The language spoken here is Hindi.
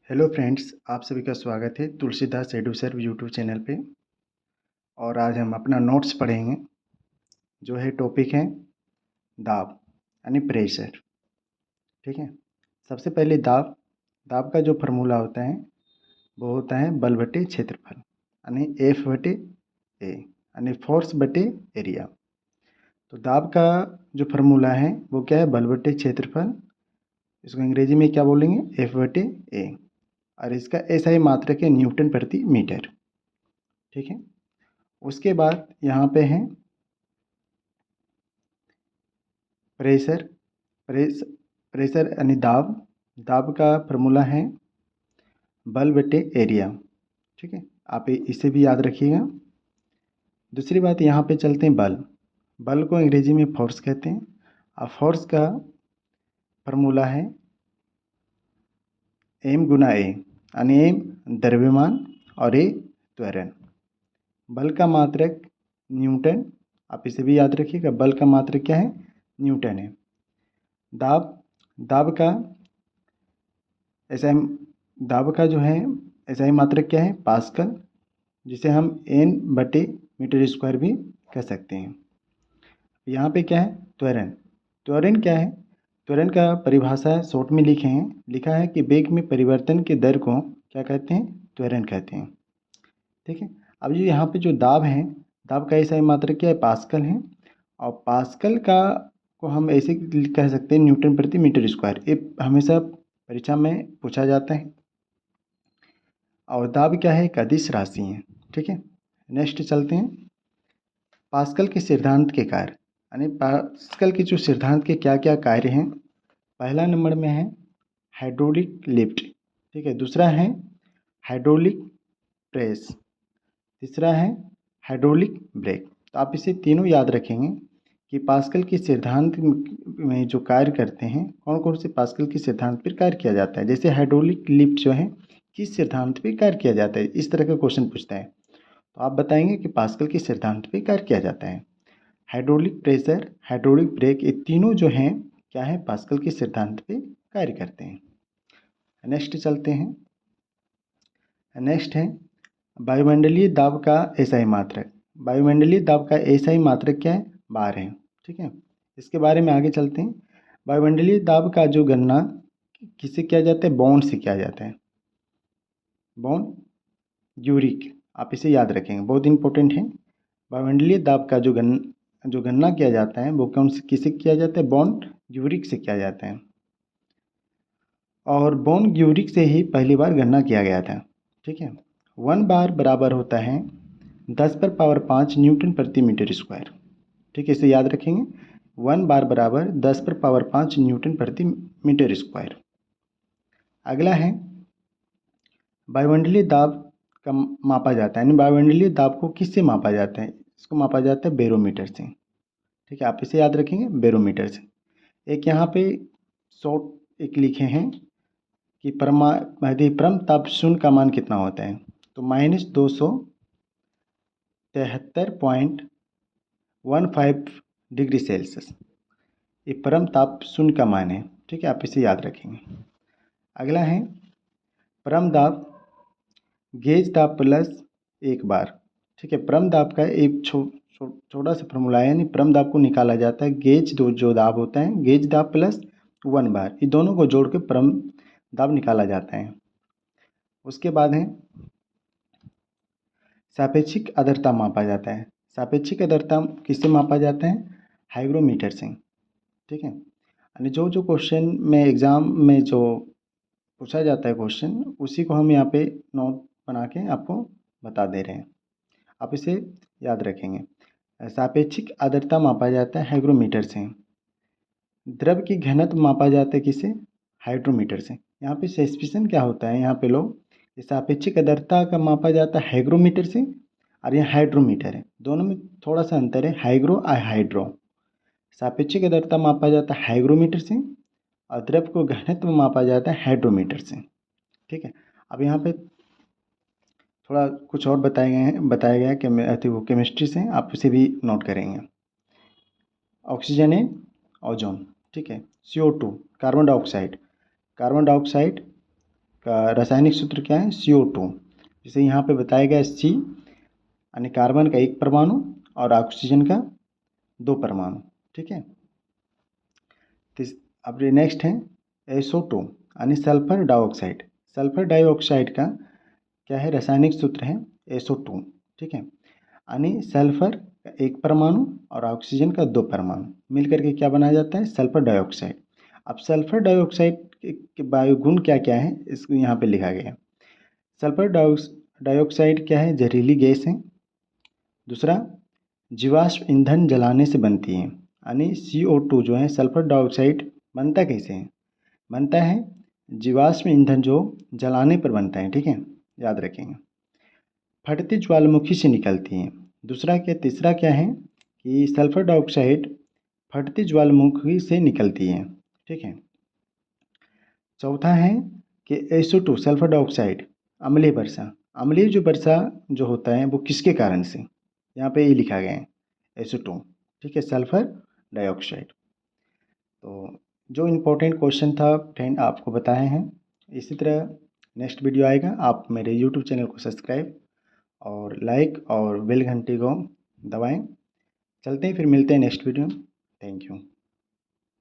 हेलो फ्रेंड्स, आप सभी का स्वागत है तुलसीदास एडुसर्व यूट्यूब चैनल पे। और आज हम अपना नोट्स पढ़ेंगे जो है टॉपिक है दाब यानी प्रेशर। ठीक है। सबसे पहले दाब दाब का जो फार्मूला होता है वो होता है बल बटे क्षेत्रफल यानी एफ बटे ए यानी फोर्स बटे एरिया। तो दाब का जो फार्मूला है वो क्या है, बल बटे क्षेत्रफल। इसको अंग्रेजी में क्या बोलेंगे, एफ बटे ए। और इसका ऐसा ही मात्रक है न्यूटन प्रति मीटर। ठीक है। उसके बाद यहाँ पे है प्रेशर। प्रेशर यानी दाब। दाब का फार्मूला है बल बटे एरिया। ठीक है, आप इसे भी याद रखिएगा। दूसरी बात, यहाँ पे चलते हैं बल। बल को अंग्रेजी में फोर्स कहते हैं। और फोर्स का फार्मूला है एम गुना ए, यानी एम द्रव्यमान और ए त्वरण। बल का मात्रक न्यूटन, आप इसे भी याद रखिएगा। बल का मात्रक क्या है, न्यूटन है। दाब दाब का ऐसा दाब का जो है ऐसा ही मात्रक क्या है, पास्कल, जिसे हम एन बटे मीटर स्क्वायर भी कह सकते हैं। यहाँ पे क्या है, त्वरण। त्वरण क्या है, त्वरण का परिभाषा शॉर्ट में लिखा है कि वेग में परिवर्तन के दर को क्या कहते हैं, त्वरण कहते हैं। ठीक है। अब जो यहाँ पे जो दाब है, दाब का ऐसा ही मात्रक क्या है, पास्कल है। और पास्कल का को हम ऐसे कह सकते हैं न्यूटन प्रति मीटर स्क्वायर। ये हमेशा परीक्षा में पूछा जाता है। और दाब क्या है, एक अदिश राशि है। ठीक है। नेक्स्ट चलते हैं पास्कल के सिद्धांत के कार्य, यानी पास्कल के जो सिद्धांत के क्या क्या कार्य हैं। पहला नंबर में है हाइड्रोलिक लिफ्ट। ठीक है। दूसरा है हाइड्रोलिक प्रेस। तीसरा है हाइड्रोलिक ब्रेक। तो आप इसे तीनों याद रखेंगे कि पास्कल के सिद्धांत में जो कार्य करते हैं, कौन कौन से पास्कल के सिद्धांत पर कार्य किया जाता है। जैसे हाइड्रोलिक लिफ्ट जो है किस सिद्धांत पे कार्य किया जाता है, इस तरह का क्वेश्चन पूछता है तो आप बताएंगे कि पास्कल के सिद्धांत पे कार्य किया जाता है। हाइड्रोलिक प्रेशर, हाइड्रोलिक ब्रेक, ये तीनों जो हैं क्या है, पास्कल के सिद्धांत पे कार्य करते हैं। नेक्स्ट चलते हैं। नेक्स्ट है वायुमंडलीय दाब का एसआई मात्रक। वायुमंडलीय दाब का एसआई मात्रक क्या है, बार है। ठीक है। इसके बारे में आगे चलते हैं। वायुमंडलीय दाब का जो गणना किससे किया जाता है, बॉन्ड से किया जाता है। बॉन्ड यूरिक, आप इसे याद रखेंगे, बहुत इंपॉर्टेंट है। वायुमंडलीय दाब का जो गणना किया जाता है वो कौन से किससे किया जाता है, बॉन्ड यूरिक से किया जाता है। और बॉन्ड यूरिक से ही पहली बार गणना किया गया था। ठीक है। 1 बार बराबर होता है 10⁻5 न्यूटन प्रति मीटर स्क्वायर। ठीक है, इसे याद रखेंगे। 1 बार बराबर 10⁻5 न्यूटन प्रति मीटर स्क्वायर। अगला है वायुमंडलीय दाब का मापा जाता है, यानी वायुमंडलीय दाब को किससे मापा जाता है, इसको मापा जाता है बैरोमीटर से। ठीक है, आप इसे याद रखेंगे, बैरोमीटर से। एक यहाँ पे शॉर्ट एक लिखे हैं कि परम ताप शून्य का मान कितना होता है, तो -273.15 डिग्री सेल्सियस, ये परम ताप शून्य का मान है। ठीक है, आप इसे याद रखेंगे। अगला है परम दाब गेज दाब प्लस 1 बार। ठीक है, परम दाब का एक छोटा सा फॉर्मूला है, यानी परम दाब को निकाला जाता है गेज जो दाब होता है, गेज दाब प्लस 1 बार, ये दोनों को जोड़ के परम दाब निकाला जाता है। उसके बाद है सापेक्षिक आर्द्रता मापा जाता है। सापेक्षिक आर्द्रता किससे मापा जाता है, हाइग्रोमीटर से। ठीक है, यानी जो जो क्वेश्चन में एग्ज़ाम में जो पूछा जाता है क्वेश्चन, उसी को हम यहाँ पे नोट बना के आपको बता दे रहे हैं, आप इसे याद रखेंगे। सापेक्षिक आर्द्रता मापा जाता है हाइग्रोमीटर से। द्रव की घनत्व मापा जाता है किससे, हाइड्रोमीटर से। यहाँ पे सस्पिशन क्या होता है, यहाँ पे लोग सापेक्षिक आर्द्रता का मापा जाता है हाइग्रोमीटर से, और यह हाइड्रोमीटर है, दोनों में थोड़ा सा अंतर है, हाइग्रो और हाइड्रो। सापेक्षिक आर्द्रता मापा जाता है हाइग्रोमीटर से, और द्रव को घनत्व मापा जाता है हाइड्रोमीटर से। ठीक है। अब यहाँ पे थोड़ा कुछ और बताया गया है वो केमिस्ट्री से, आप उसे भी नोट करेंगे। ऑक्सीजन है ओजोन। ठीक है। CO2 carbon dioxide, carbon dioxide का रासायनिक सूत्र क्या है, CO2। जैसे यहाँ पे बताया गया C यानी कार्बन का 1 परमाणु और ऑक्सीजन का 2 परमाणु, ठीक है। अब नेक्स्ट है SO2 यानी सल्फर डाइऑक्साइड। सल्फर डाइऑक्साइड का क्या है, रासायनिक सूत्र है SO2, ठीक है। यानी सल्फर का 1 परमाणु और ऑक्सीजन का 2 परमाणु मिलकर के क्या बनाया जाता है, सल्फर डाइऑक्साइड। अब सल्फर डाइऑक्साइड के वायु गुण क्या क्या है, इसको यहाँ पे लिखा गया है। सल्फर डाइऑक्साइड क्या है, जहरीली गैस है। दूसरा, जीवाश्म ईंधन जलाने से बनती है, यानी CO2 जो है, सल्फर डाइऑक्साइड बनता कैसे है, बनता है जीवाश्म ईंधन जो जलाने पर बनता है, ठीक है, याद रखेंगे। फटती ज्वालामुखी से निकलती है। दूसरा क्या, तीसरा क्या है कि सल्फर डाइऑक्साइड फटती ज्वालामुखी से निकलती है, ठीक है। चौथा है कि SO2 सल्फर डाइऑक्साइड अम्लीय वर्षा। अम्लीय जो वर्षा जो होता है वो किसके कारण से, यहाँ पे ये लिखा गया है SO2, ठीक है, सल्फर डाइऑक्साइड। तो जो इम्पोर्टेंट क्वेश्चन था फ्रेंड आपको बताए हैं। इसी तरह नेक्स्ट वीडियो आएगा, आप मेरे यूट्यूब चैनल को सब्सक्राइब और लाइक और बेल घंटी को दबाएं। चलते हैं, फिर मिलते हैं नेक्स्ट वीडियो में। Thank you.